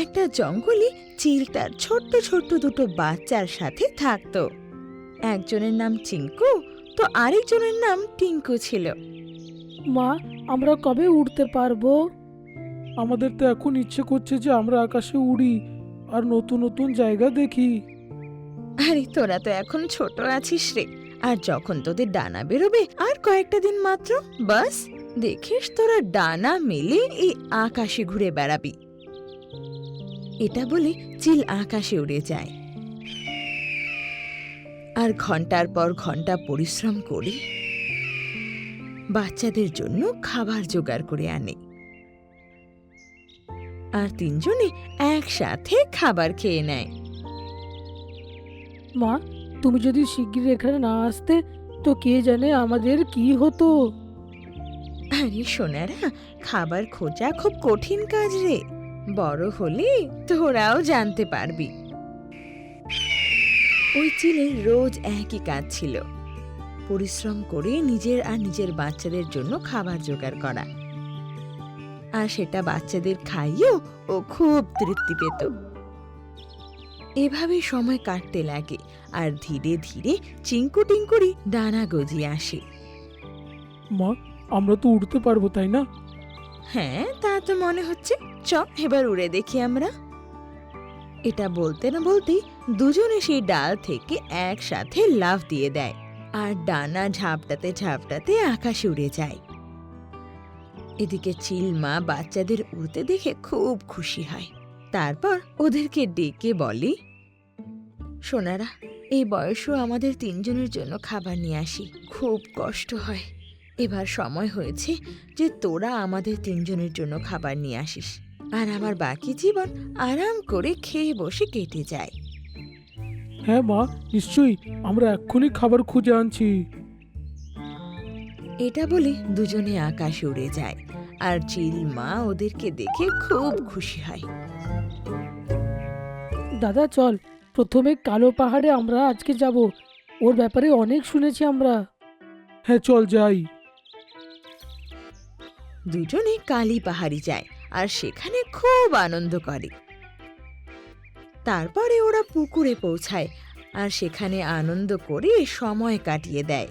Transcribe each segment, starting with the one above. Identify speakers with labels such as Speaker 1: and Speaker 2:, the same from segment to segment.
Speaker 1: একটা জঙ্গলে চিল তার ছোট্ট ছোট্ট দুটো বাচ্চার সাথে থাকতো। একজনের নাম চিঙ্কু তো আরেকজনের নাম টিঙ্কু ছিল।
Speaker 2: মা, আমরা কবে উড়তে পারবো? আমাদের তো এখন ইচ্ছে করছে যে আমরা আকাশে উড়ি আর নতুন নতুন জায়গা দেখি।
Speaker 1: আরে তোরা তো এখন ছোট আছিস রে, আর যখন তোদের ডানা বেরোবে আর কয়েকটা দিন মাত্র, বাস দেখিস তোরা ডানা মেলে এই আকাশে ঘুরে বেড়াবি। এটা বলে চিল আকাশে উড়ে যায় আর ঘন্টার পর ঘন্টা পরিশ্রম করে বাচ্চাদের জন্য খাবার জোগাড় করে আনে। আর তিনজনে একসাথে খাবার খেয়ে নেয়।
Speaker 2: মা, তুমি যদি শিগগির এখানে না আসতে তো কে জানে আমাদের কি হতো।
Speaker 1: আরে সোনারা, খাবার খোঁজা খুব কঠিন কাজ রে, বড় হলে তোরাও জানতে পারবি। ওই চিলের রোজ একই কাজ ছিল, পরিশ্রম করে নিজের আর নিজের বাচ্চাদের জন্য খাবার জোগাড় করা, আর সেটা বাচ্চাদের খাইয়েও ও খুব তৃপ্তি পেত। এভাবে সময় কাটতে লাগে আর ধীরে ধীরে চিঙ্কু টিঙ্কুরি ডানা গজিয়ে আসে।
Speaker 2: মা, আমরা তো উড়তে পারবো, তাই না?
Speaker 1: হ্যাঁ, তা তো মনে হচ্ছে। চ এবার উড়ে দেখি আমরা। এটা বলতে না বলতেই দুজনে সেই ডাল থেকে একসাথে লাফ দিয়ে দেয় আর ডানা ঝাপটাতে ঝাপটাতে আকাশে উড়ে যায়। এদিকে চিল মা বাচ্চাদের উড়তে দেখে খুব খুশি হয়। তারপর ওদেরকে ডেকে বলে, সোনারা, এই বয়সেও আমাদের তিনজনের জন্য খাবার নিয়ে আসি, খুব কষ্ট হয়। এবার সময় হয়েছে যে তোরা আমাদের তিনজনের জন্য খাবার নিয়ে আসিস, আর আমার বাকি জীবন আরাম করে খেয়ে বসে কেটে যায়।
Speaker 2: হ্যাঁ মা, নিশ্চয়ই, আমরা এক্ষুনি খাবার খুঁজে আনছি।
Speaker 1: এটা বলে দুজনে আকাশে উড়ে যায় আর চিল মা ওদেরকে দেখে খুব খুশি হয়।
Speaker 2: দাদা চল, প্রথমে কালো পাহাড়ে আমরা আজকে যাব, ওর ব্যাপারে অনেক শুনেছি আমরা। হ্যাঁ চল যাই।
Speaker 1: দুজনে কালী পাহাড়ি যায় আর সেখানে খুব আনন্দ করে। তারপরে ওরা পুকুরে পৌঁছায় আর সেখানে আনন্দ করে সময় কাটিয়ে দেয়।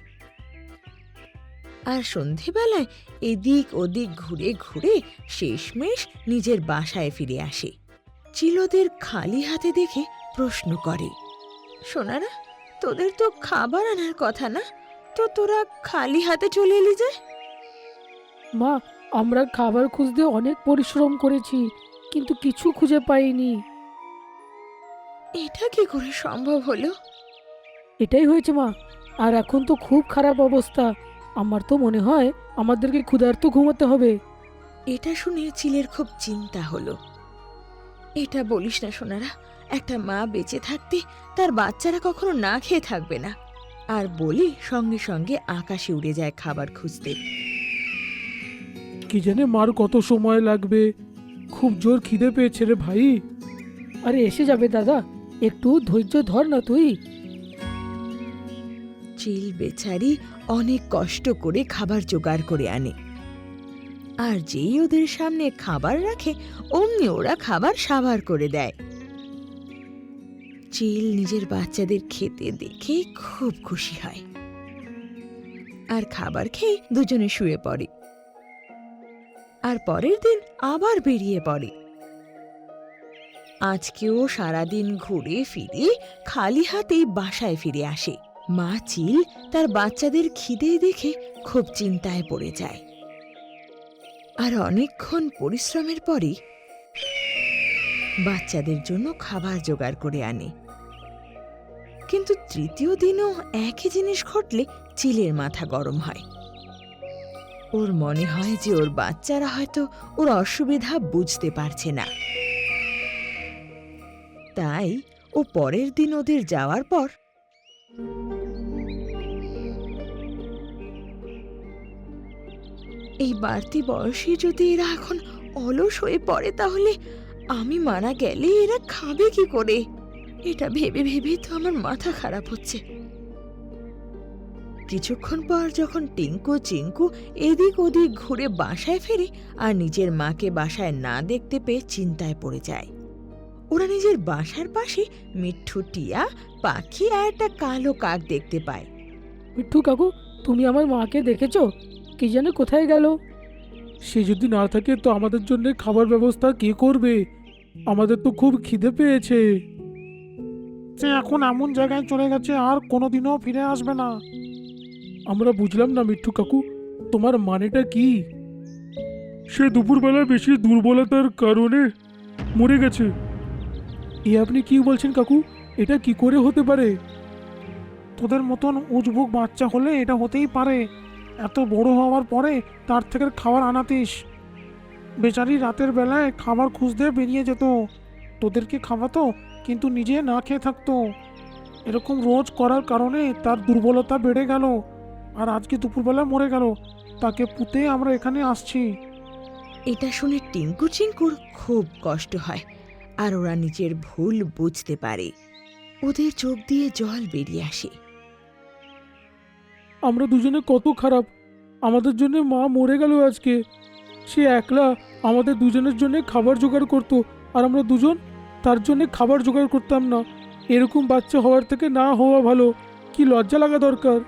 Speaker 1: আর সন্ধেবেলায় এদিক ওদিক ঘুরে ঘুরে শেষমেশ নিজের বাসায় ফিরে আসে। চিলদের খালি হাতে দেখে প্রশ্ন করে, সোনারা, তোদের তো খাবার আনার কথা না, তো তোরা খালি হাতে চলে এলি যে?
Speaker 2: মা, আমরা খাবার খুঁজতে অনেক পরিশ্রম করেছি, কিন্তু কিছু খুঁজে পাইনি।
Speaker 1: এটা কি করে সম্ভব হলো?
Speaker 2: এটাই হয়েছে মা, আর এখন তো খুব খারাপ অবস্থা। আমার তো মনে হয় আমাদেরকে ক্ষুধার্ত ঘুমাতে হবে।
Speaker 1: এটা শুনে চিলের খুব চিন্তা হলো। এটা বলিস না সোনারা, একটা মা বেঁচে থাকতে তার বাচ্চারা কখনো না খেয়ে থাকবে না। আর বলি সঙ্গে সঙ্গে আকাশে উড়ে যায় খাবার খুঁজতে।
Speaker 2: কি জানে মার কত সময় লাগবে, খুব জোর খিদে পেয়েছে রে ভাই। আরে এসে যাবে দাদা, একটু ধৈর্য ধর না তুই।
Speaker 1: চিল বেচারি অনেক কষ্ট করে খাবার জোগাড় করে আনে, আর যেই ওদের সামনে খাবার রাখে অমনি ওরা খাবার সাবার করে দেয়। চিল নিজের বাচ্চাদের খেতে দেখে খুব খুশি হয় আর খাবার খেয়ে দুজনে শুয়ে পড়ে। আর পরের দিন আবার বেরিয়ে পড়ে। আজকেও সারাদিন ঘুরে ফিরে খালি হাতেই বাসায় ফিরে আসে। মা চিল তার বাচ্চাদের খিদে দেখে খুব চিন্তায় পড়ে যায়। আর অনেকক্ষণ পরিশ্রমের পরে বাচ্চাদের জন্য খাবার জোগাড় করে আনে। কিন্তু তৃতীয় দিনও একই জিনিস ঘটলে চিলের মাথা গরম হয়। ওর মনে হয় যে ওর বাচ্চারা হয়তো ওর অসুবিধা বুঝতে পারছে না। তাই ও পরের দিন ওদের যাওয়ার পর এই বাড়তি বয়সে যদি এরা এখন অলস হয়ে পড়ে তাহলে আমি মারা গেলে এরা খাবে কি করে? এটা ভেবে ভেবেই তো আমার মাথা খারাপ হচ্ছে। কিছুক্ষণ পর যখন টিঙ্কু চিঙ্কু এদিক ওদিক ঘুরে বাসায় ফেরে আর নিজের মাকে বাসায় না দেখতে পেয়ে চিন্তায় পড়ে যায়। ওরা নিজের বাসার পাশে মিঠু, টিয়া পাখি আর একটা কালো কাক দেখতে পায়।
Speaker 2: মিঠু কাকু, তুমি আমার মাকে দেখেছো? কি জানে কোথায় গেল? সে যদি না থাকে তো আমাদের জন্য খাবার ব্যবস্থা কে করবে? আমাদের তো খুব খিদে পেয়েছে। সে এখন এমন জায়গায় চলে গেছে আর কোনোদিনও ফিরে আসবে না। আমরা বুঝলাম না মিঠু কাকু, তোমার মানেটা কি? সে দুপুরবেলা বেশি দুর্বলতার কারণে মরে গেছে। এ আপনি কি বলছেন কাকু? এটা কি করে হতে পারে? তোদের মতন উজবুক বাচ্চা হলে এটা হতেই পারে। এত বড় হওয়ার পরে তার থেকে খাবার আনাতিস। বেচারি রাতের বেলায় খাবার খুঁজতে বেরিয়ে যেত, তোদেরকে খাওয়াতো কিন্তু নিজে না খেয়ে থাকতো। এরকম রোজ করার কারণে তার দুর্বলতা বেড়ে গেল আর আজকে দুপুরবেলা মরে গেল। তাকে পুঁতে আমরা এখানে আসছি।
Speaker 1: এটা শুনে টিঙ্কু চিঙ্কুর খুব কষ্ট হয় আর ওরা নিজের ভুল বুঝতে পারে। ওদের চোখ দিয়ে জল বেরিয়ে আসে।
Speaker 2: আমরা দুজনে কত খারাপ, আমাদের জন্য মা মরে গেল আজকে। সে একলা আমাদের দুজনের জন্য খাবার জোগাড় করতো আর আমরা দুজন তার জন্য খাবার জোগাড় করতাম না। এরকম বাচ্চা হওয়ার থেকে না হওয়া ভালো। কি লজ্জা লাগা দরকার।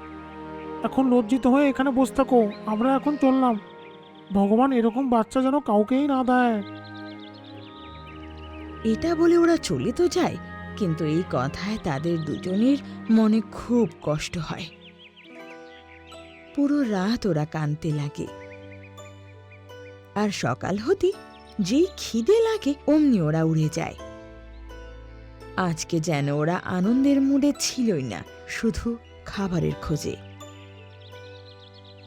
Speaker 2: এখন লজ্জিত হয়ে এখানে বসে থাকো, আমরা এখন চললাম। ভগবান এরকম বাচ্চা যেন কাউকেই না দেয়।
Speaker 1: এটা বলে ওরা চলে তো যায়, কিন্তু এই কথায় তাদের দুজনের মনে খুব কষ্ট হয়। পুরো রাত ওরা কাঁদতে লাগে। আর সকাল হতে যেই খিদে লাগে অমনি ওরা উড়ে যায়। আজকে যেন ওরা আনন্দের মুডে ছিলই না, শুধু খাবারের খোঁজে।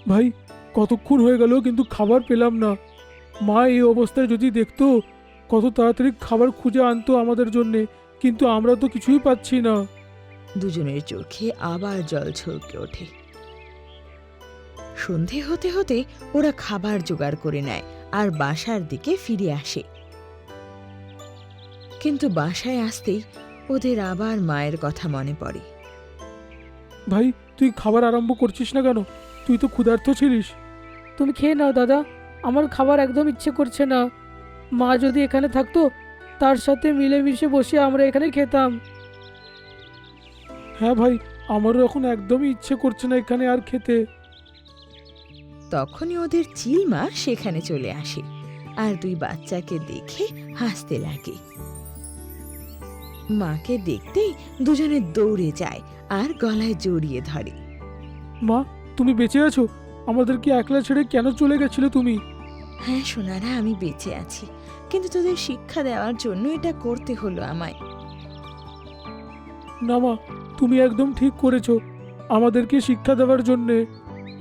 Speaker 2: ভাই, কতক্ষণ হয়ে গেল কিন্তু খাবার পেলাম না। মা এই অবস্থায় যদি দেখতো কত তাড়াতাড়ি খাবার খুঁজে আনতো আমাদের জন্যে, কিন্তু আমরা তো কিছুই পাচ্ছি না।
Speaker 1: দুজনের চোখে আবার জল ছলকে ওঠে। সন্ধে হতে হতে ওরা খাবার জোগাড় করে নেয় আর বাসার দিকে ফিরে আসে। কিন্তু বাসায় আসতেই ওদের আবার মায়ের কথা মনে পড়ে।
Speaker 2: ভাই, তুই খাবার আরম্ভ করছিস না কেন? তুই তো ক্ষুধার্ত ছিলিস। তুমি খেয়ে নাও দাদা, আমার খাবার একদম ইচ্ছে করছে না। মা যদি এখানে থাকতো তার সাথে মিলেমিশে বসে আমরা এখানে খেতাম। হ্যাঁ ভাই, আমারও এখন একদমই ইচ্ছে করছে না এখানে আর খেতে।
Speaker 1: তখনই ওদের চিলমা সেখানে চলে আসে আর দুই বাচ্চাকে দেখে হাসতে লাগে। মাকে দেখতেই দুজনে দৌড়ে যায় আর গলায় জড়িয়ে ধরে।
Speaker 2: মা, তুমি বেঁচে আছো? আমাদেরকে একলা ছেড়ে কেন চলে গেছিলে তুমি?
Speaker 1: হ্যাঁ সোনারা, আমি বেঁচে আছি, কিন্তু তোদের শিক্ষা দেওয়ার জন্য এটা করতে হলো আমায়।
Speaker 2: না মা, তুমি একদম ঠিক করেছো আমাদেরকে শিক্ষা দেওয়ার জন্যে,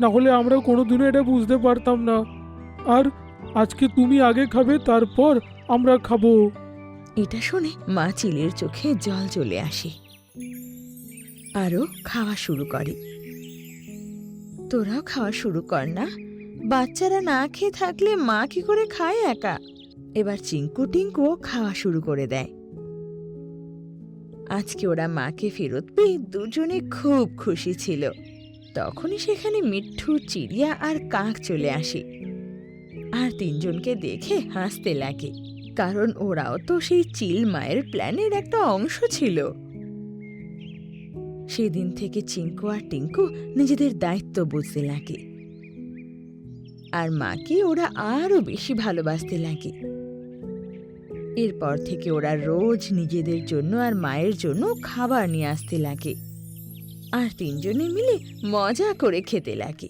Speaker 2: না হলে আমরা কোনোদিনও এটা বুঝতে পারতাম না। আর আজকে তুমি আগে খাবে, তারপর আমরা খাবো।
Speaker 1: এটা শুনে মা চিলের চোখে জল চলে আসে। আরও খাওয়া শুরু করে। তোরাও খাওয়া শুরু কর না, বাচ্চারা না খেয়ে থাকলে মা কি করে খায় একা। এবার চিঙ্কু টিঙ্কুও খাওয়া শুরু করে দেয়। আজকে ওরা মাকে ফেরত পেয়ে দুজনে খুব খুশি ছিল। তখনই সেখানে মিঠু, চিড়িয়া আর কাক চলে আসে আর তিনজনকে দেখে হাসতে লাগে, কারণ ওরাও তো সেই চিল মায়ের প্ল্যানের একটা অংশ ছিল। সেদিন থেকে চিঙ্কু আর টিঙ্কু নিজেদের দায়িত্ব বুঝতে লাগে আর মাকে ওরা আরো বেশি ভালোবাসতে লাগে। এরপর থেকে ওরা রোজ নিজেদের জন্য আর মায়ের জন্য খাবার নিয়ে আসতে লাগে আর তিনজনে মিলে মজা করে খেতে লাগে।